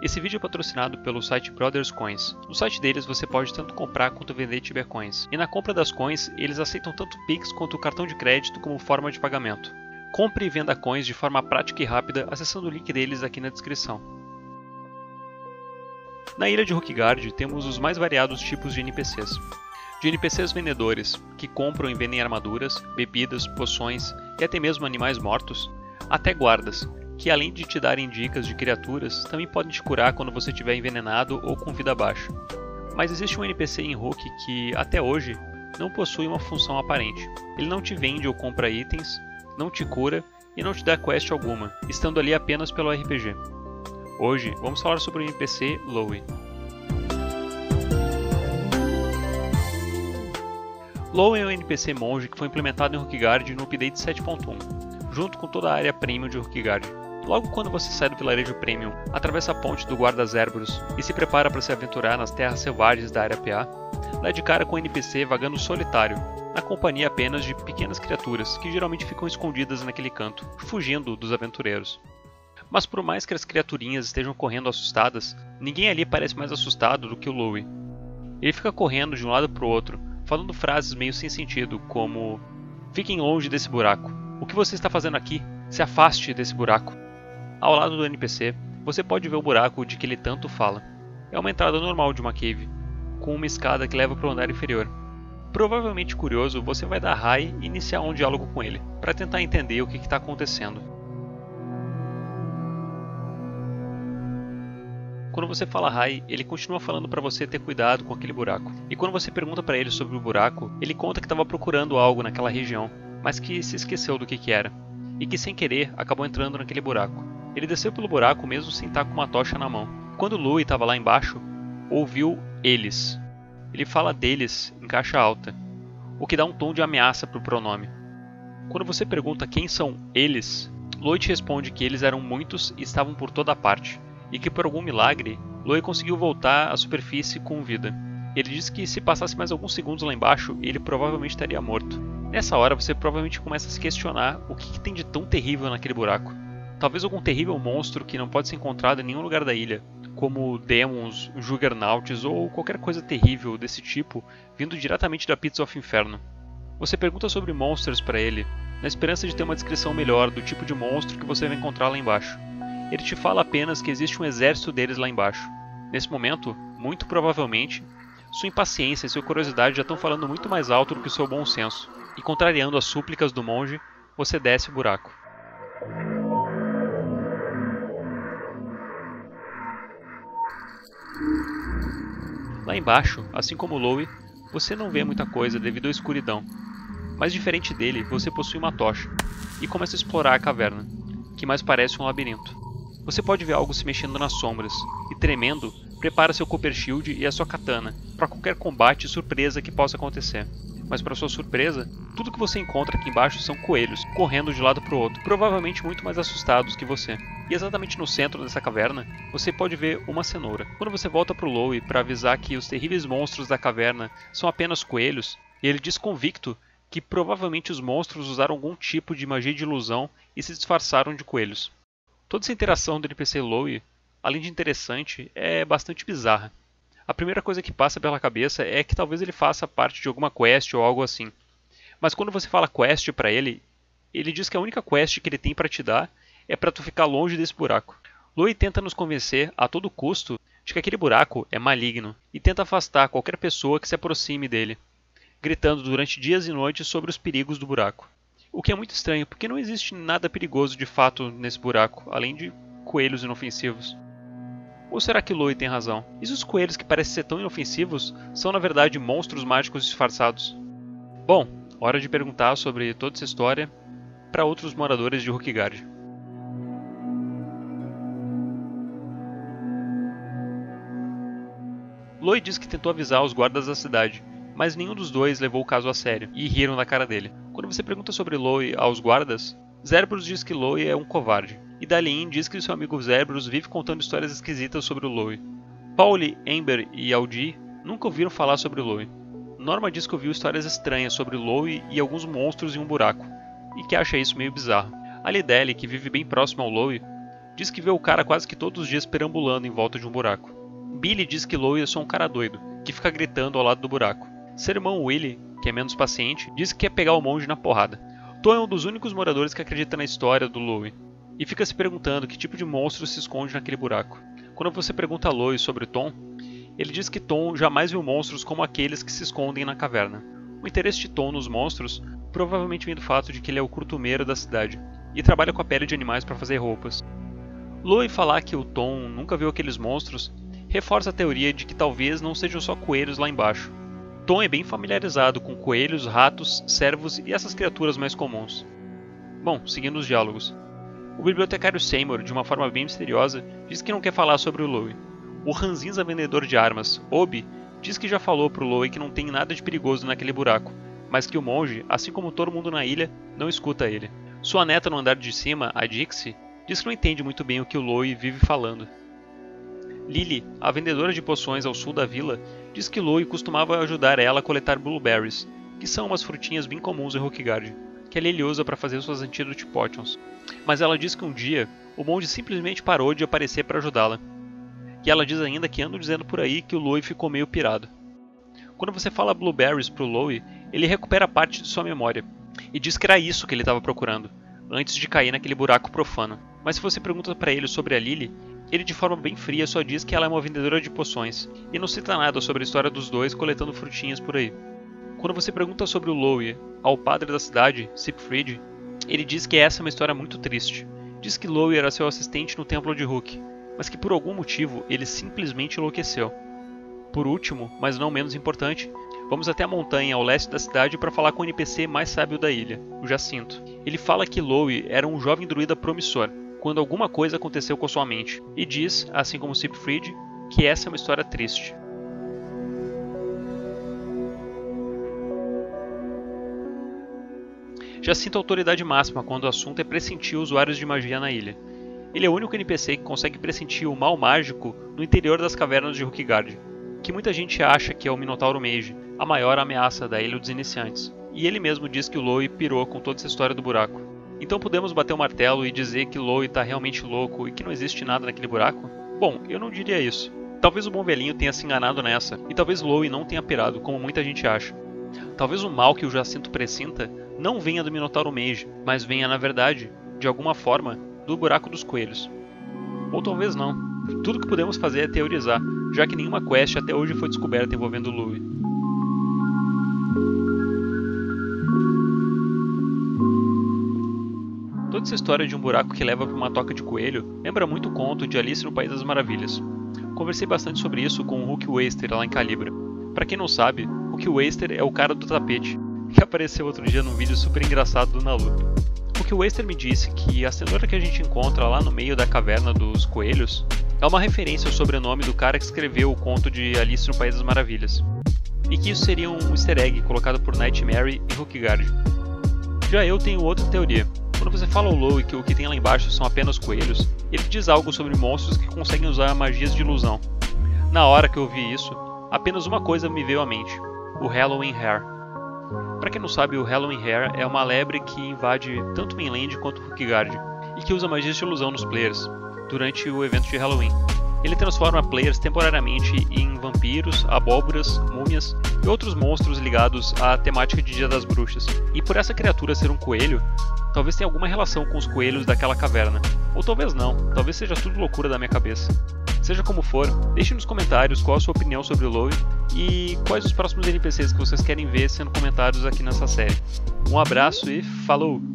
Esse vídeo é patrocinado pelo site Brothers Coins. No site deles você pode tanto comprar quanto vender Tibia Coins. E na compra das coins, eles aceitam tanto Pix quanto cartão de crédito como forma de pagamento. Compre e venda coins de forma prática e rápida acessando o link deles aqui na descrição. Na ilha de Rookguard temos os mais variados tipos de NPCs. De NPCs vendedores, que compram e vendem armaduras, bebidas, poções e até mesmo animais mortos, até guardas, que além de te darem dicas de criaturas, também podem te curar quando você estiver envenenado ou com vida baixa. Mas existe um NPC em Rook que, até hoje, não possui uma função aparente. Ele não te vende ou compra itens, não te cura e não te dá quest alguma, estando ali apenas pelo RPG. Hoje, vamos falar sobre o NPC Lowe. Lowe é um NPC monge que foi implementado em Rookguard no update 7.1, junto com toda a área Premium de Rookguard. Logo quando você sai do vilarejo Premium, atravessa a ponte do Guarda Zerberus e se prepara para se aventurar nas terras selvagens da área PA, dá de cara com o NPC vagando solitário, na companhia apenas de pequenas criaturas que geralmente ficam escondidas naquele canto, fugindo dos aventureiros. Mas por mais que as criaturinhas estejam correndo assustadas, ninguém ali parece mais assustado do que o Lowe. Ele fica correndo de um lado para o outro, falando frases meio sem sentido, como: "Fiquem longe desse buraco. O que você está fazendo aqui? Se afaste desse buraco." Ao lado do NPC, você pode ver o buraco de que ele tanto fala. É uma entrada normal de uma cave, com uma escada que leva para o andar inferior. Provavelmente curioso, você vai dar high e iniciar um diálogo com ele, para tentar entender o que está acontecendo. Quando você fala high, ele continua falando para você ter cuidado com aquele buraco. E quando você pergunta para ele sobre o buraco, ele conta que estava procurando algo naquela região, mas que se esqueceu do que era. E que sem querer acabou entrando naquele buraco. Ele desceu pelo buraco mesmo sem estar com uma tocha na mão. Quando Lowe estava lá embaixo, ouviu eles. Ele fala deles em caixa alta, o que dá um tom de ameaça para o pronome. Quando você pergunta quem são eles, Lowe te responde que eles eram muitos e estavam por toda parte. E que por algum milagre, Lowe conseguiu voltar à superfície com vida. Ele disse que se passasse mais alguns segundos lá embaixo, ele provavelmente estaria morto. Nessa hora você provavelmente começa a se questionar o que tem de tão terrível naquele buraco. Talvez algum terrível monstro que não pode ser encontrado em nenhum lugar da ilha, como demons, juggernauts ou qualquer coisa terrível desse tipo, vindo diretamente da Pits of Inferno. Você pergunta sobre monsters para ele, na esperança de ter uma descrição melhor do tipo de monstro que você vai encontrar lá embaixo. Ele te fala apenas que existe um exército deles lá embaixo. Nesse momento, muito provavelmente, sua impaciência e sua curiosidade já estão falando muito mais alto do que o seu bom senso, e contrariando as súplicas do monge, você desce o buraco. Lá embaixo, assim como Lowe, você não vê muita coisa devido à escuridão, mas diferente dele, você possui uma tocha, e começa a explorar a caverna, que mais parece um labirinto. Você pode ver algo se mexendo nas sombras, e tremendo, prepara seu Copper Shield e a sua katana, para qualquer combate surpresa que possa acontecer. Mas para sua surpresa, tudo que você encontra aqui embaixo são coelhos, correndo de um lado para o outro, provavelmente muito mais assustados que você. E exatamente no centro dessa caverna, você pode ver uma cenoura. Quando você volta para o Lowe para avisar que os terríveis monstros da caverna são apenas coelhos, ele diz convicto que provavelmente os monstros usaram algum tipo de magia de ilusão e se disfarçaram de coelhos. Toda essa interação do NPC Lowe, além de interessante, é bastante bizarra. A primeira coisa que passa pela cabeça é que talvez ele faça parte de alguma quest ou algo assim. Mas quando você fala quest pra ele, ele diz que a única quest que ele tem pra te dar é pra tu ficar longe desse buraco. Lowe tenta nos convencer a todo custo de que aquele buraco é maligno e tenta afastar qualquer pessoa que se aproxime dele, gritando durante dias e noites sobre os perigos do buraco. O que é muito estranho, porque não existe nada perigoso de fato nesse buraco, além de coelhos inofensivos. Ou será que Lowe tem razão? E se os coelhos que parecem ser tão inofensivos são na verdade monstros mágicos disfarçados? Bom, hora de perguntar sobre toda essa história para outros moradores de Rookguard. Lowe diz que tentou avisar os guardas da cidade, mas nenhum dos dois levou o caso a sério e riram na cara dele. Quando você pergunta sobre Lowe aos guardas, Zerberus diz que Lowe é um covarde, e Dalien diz que seu amigo Zerberus vive contando histórias esquisitas sobre o Lowe. Pauli, Ember e Aldi nunca ouviram falar sobre o Lowe. Norma diz que ouviu histórias estranhas sobre Lowe e alguns monstros em um buraco, e que acha isso meio bizarro. A Lidelle, que vive bem próximo ao Lowe, diz que vê o cara quase que todos os dias perambulando em volta de um buraco. Billy diz que Louie é só um cara doido, que fica gritando ao lado do buraco. Seu irmão Willie, que é menos paciente, diz que quer pegar o monge na porrada. Tom é um dos únicos moradores que acredita na história do Louie, e fica se perguntando que tipo de monstro se esconde naquele buraco. Quando você pergunta a Louie sobre Tom, ele diz que Tom jamais viu monstros como aqueles que se escondem na caverna. O interesse de Tom nos monstros provavelmente vem do fato de que ele é o curtumeiro da cidade, e trabalha com a pele de animais para fazer roupas. Louie falar que o Tom nunca viu aqueles monstros reforça a teoria de que talvez não sejam só coelhos lá embaixo. Tom é bem familiarizado com coelhos, ratos, cervos e essas criaturas mais comuns. Bom, seguindo os diálogos. O bibliotecário Seymour, de uma forma bem misteriosa, diz que não quer falar sobre o Louie. O ranzinza vendedor de armas, Obi, diz que já falou pro Louie que não tem nada de perigoso naquele buraco, mas que o monge, assim como todo mundo na ilha, não escuta ele. Sua neta no andar de cima, a Dixie, diz que não entende muito bem o que o Louie vive falando. Lily, a vendedora de poções ao sul da vila, diz que Louie costumava ajudar ela a coletar blueberries, que são umas frutinhas bem comuns em Rookgard, que a Lily usa para fazer suas antidote potions. Mas ela diz que um dia, o monge simplesmente parou de aparecer para ajudá-la. E ela diz ainda que andam dizendo por aí que o Louie ficou meio pirado. Quando você fala blueberries pro Louie, ele recupera parte de sua memória, e diz que era isso que ele estava procurando, antes de cair naquele buraco profano. Mas se você pergunta para ele sobre a Lily, ele de forma bem fria só diz que ela é uma vendedora de poções, e não cita nada sobre a história dos dois coletando frutinhas por aí. Quando você pergunta sobre o Louie ao padre da cidade, Siegfried, ele diz que essa é uma história muito triste. Diz que Louie era seu assistente no templo de Rook, mas que por algum motivo ele simplesmente enlouqueceu. Por último, mas não menos importante, vamos até a montanha ao leste da cidade para falar com o NPC mais sábio da ilha, o Jacinto. Ele fala que Louie era um jovem druida promissor, quando alguma coisa aconteceu com sua mente, e diz, assim como Siegfried, que essa é uma história triste. Jacinto é a autoridade máxima quando o assunto é pressentir usuários de magia na ilha. Ele é o único NPC que consegue pressentir o mal mágico no interior das cavernas de Rookgard, que muita gente acha que é o Minotauro Mage, a maior ameaça da Ilha dos Iniciantes. E ele mesmo diz que o Louie pirou com toda essa história do buraco. Então podemos bater o martelo e dizer que Louie está realmente louco e que não existe nada naquele buraco? Bom, eu não diria isso. Talvez o bom velhinho tenha se enganado nessa, e talvez Louie não tenha pirado, como muita gente acha. Talvez o mal que o Jacinto pressinta não venha do Minotauro Mage, mas venha, na verdade, de alguma forma, do buraco dos coelhos. Ou talvez não. Tudo que podemos fazer é teorizar, já que nenhuma quest até hoje foi descoberta envolvendo Louie. Toda essa história de um buraco que leva para uma toca de coelho lembra muito o conto de Alice no País das Maravilhas. Conversei bastante sobre isso com o Hulk Waster lá em Calibra. Para quem não sabe, Hulk Waster é o cara do tapete, que apareceu outro dia num vídeo super engraçado do Nalu. Hulk Waster me disse que a cenoura que a gente encontra lá no meio da caverna dos coelhos é uma referência ao sobrenome do cara que escreveu o conto de Alice no País das Maravilhas, e que isso seria um easter egg colocado por Nightmare em Rookgard. Já eu tenho outra teoria. Quando você fala ao Louie que o que tem lá embaixo são apenas coelhos, ele diz algo sobre monstros que conseguem usar magias de ilusão. Na hora que eu ouvi isso, apenas uma coisa me veio à mente: o Halloween Hare. Para quem não sabe, o Halloween Hare é uma lebre que invade tanto Mainland quanto Rookgard, e que usa magias de ilusão nos players, durante o evento de Halloween. Ele transforma players temporariamente em vampiros, abóboras, múmias e outros monstros ligados à temática de Dia das Bruxas. E por essa criatura ser um coelho, talvez tenha alguma relação com os coelhos daquela caverna. Ou talvez não, talvez seja tudo loucura da minha cabeça. Seja como for, deixe nos comentários qual a sua opinião sobre o Louie e quais os próximos NPCs que vocês querem ver sendo comentados aqui nessa série. Um abraço e falou!